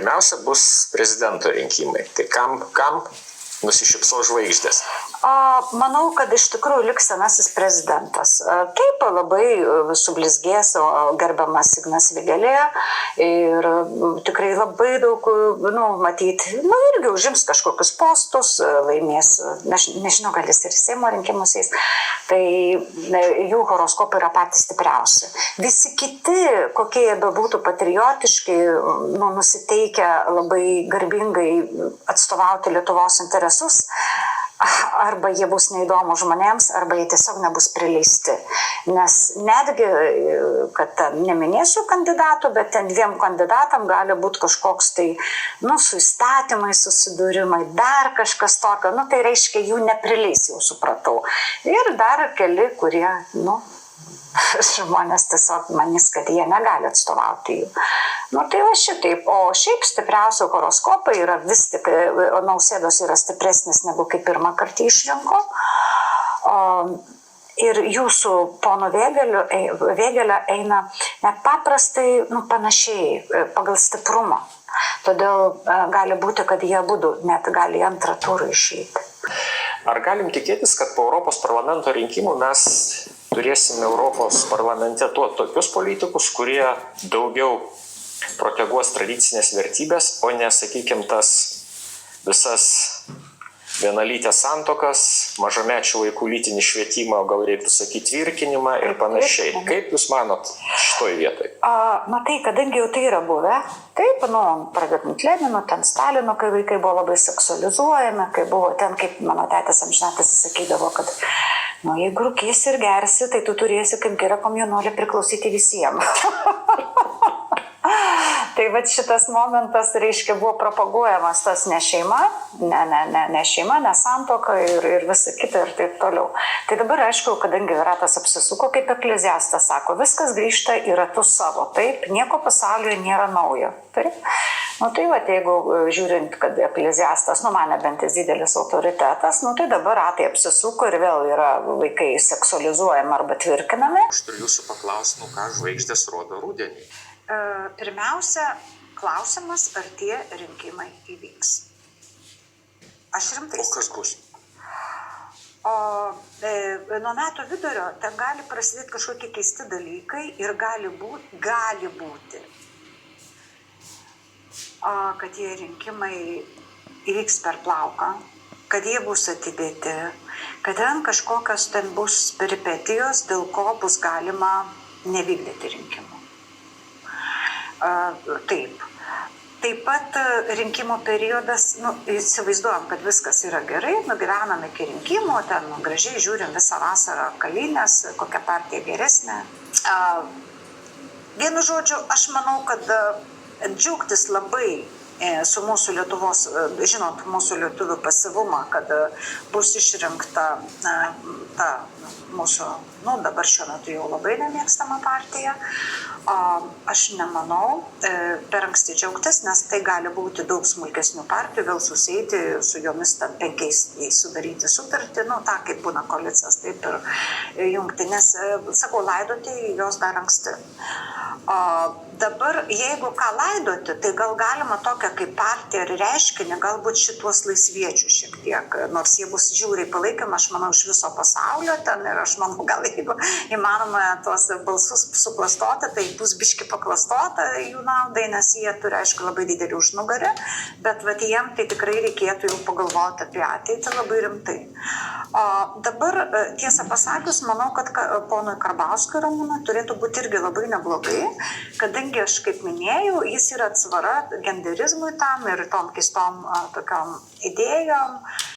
pirmiausia bus prezidento rinkimai. Tai kam nusišypso žvaigždės? Manau, kad iš tikrųjų liks senasis prezidentas. Taip, labai sublizgės gerbiamas Ignas Vėgėlė ir tikrai labai daug, matyti, irgi užims kažkokius postus, laimės, nežinau, gal jis ir Seimo rinkimusiais, tai jų horoskopai yra patys stipriausi. Visi kiti, kokie jie bebūtų patriotiškai, nusiteikę labai garbingai atstovauti Lietuvos interesus, arba jie bus neįdomu žmonėms, arba jie tiesiog nebus prileisti. Nes netgi, kad neminėsiu kandidatų, bet ten 2 kandidatam gali būti kažkoks tai, su įstatymai susidūrimai, dar kažkas tokio, tai reiškia, jų neprileis, jau supratau. Ir dar keli, kurie, žmonės tiesiog manys, kad jie negali atstovauti jų. Tai va šitaip. O šiaip stipriausi horoskopai yra vis tik, Nausėdos yra stipresnis negu kai pirmą kartą išrinko. Ir jūsų pono Vėgėlė eina net paprastai, panašiai, pagal stiprumą. Todėl gali būti, kad jie abudu net gali į antrą turą išeiti. Ar galim tikėtis, kad po Europos parlamento rinkimų mes turėsime Europos parlamente tokius politikus, kurie daugiau proteguos tradicinės vertybės, o ne, sakykime, tas visas vienalytės santuokas, mažamečių vaikų lytinį švietimą, gal reiktų sakyti tvirkinimą ir panašiai. Kaip Jūs manot šitoj vietoj? Matai, kadangi jau tai yra buvę, taip, pradedant Leninu, ten Stalinu, kai vaikai buvo labai seksualizuojami, kai buvo ten, kaip mano tėtis amžinatis sakydavo, kad jeigu rūkysi ir gersi, tai tu turėsi, kaip gera komjaunuolė, priklausyti visiems. Tai šitas momentas, reiškia, buvo propaguojamas tas ne šeima, ne santuoka ir visa kita ir taip toliau. Tai dabar, aišku, kadangi ratas apsisuko, kaip Ekleziastas sako, viskas grįžta į ratus savo, taip, nieko pasaulyje nėra naujo. Taip? Jeigu žiūrint, kad Ekleziastas, mane bent didelis autoritetas, tai dabar ratai apsisuko ir vėl yra vaikai seksualizuojami arba tvirkinami. Aš turiu Jūsų paklausti, ką žvaigždės rodo rudenį? Pirmiausia, klausimas, ar tie rinkimai įvyks. Aš rimtai. O kas bus? Nuo metų vidurio ten gali prasidėti kažkokie keisti dalykai ir gali būti, kad tie rinkimai įvyks per plauką, kad jie bus atidėti, kad ten kažkokios ten bus peripetijos, dėl ko bus galima nevykdyti rinkimų. Taip. Taip pat rinkimų periodas, įsivaizduojam, kad viskas yra gerai, nugyvenam iki rinkimų, ten gražiai žiūrim visą vasarą kalinės, kokia partija geresnė. Vienu žodžiu, aš manau, kad džiaugtis labai su mūsų Lietuvos, žinot, mūsų lietuvių pasyvumą, kad bus išrinkta ta mūsų, dabar šiuo metu jau labai nemėgstama partija. Aš nemanau per anksti džiaugtis, nes tai gali būti daug smulkesnių partijų, vėl susėti su jomis 5 sudaryti sutartį, tą kaip būna koalicijas, taip ir jungtinės, sakau, laidoti jos dar anksti. Dabar, jeigu ką laidoti, tai gal galima tokią kaip partiją ir reiškinį, galbūt šituos laisviečių šiek tiek, nors jie bus žiūriai palaikymą, aš manau, iš viso pasaulio ten ir aš manau, gal jeigu įmanoma tuos balsus suklastoti, tai bus biški paklastota jų naudai, nes jie turi, aišku, labai didelį užnugarį, bet jiem tai tikrai reikėtų jau pagalvoti apie ateitį labai rimtai. Dabar, tiesą pasakius, manau, kad ponui Karbauskiui Ramūnui turėtų būti irgi labai neblogai, kadangi aš, kaip minėjau, jis yra atsvara genderizmui tam ir tom keistom tokiom idėjom.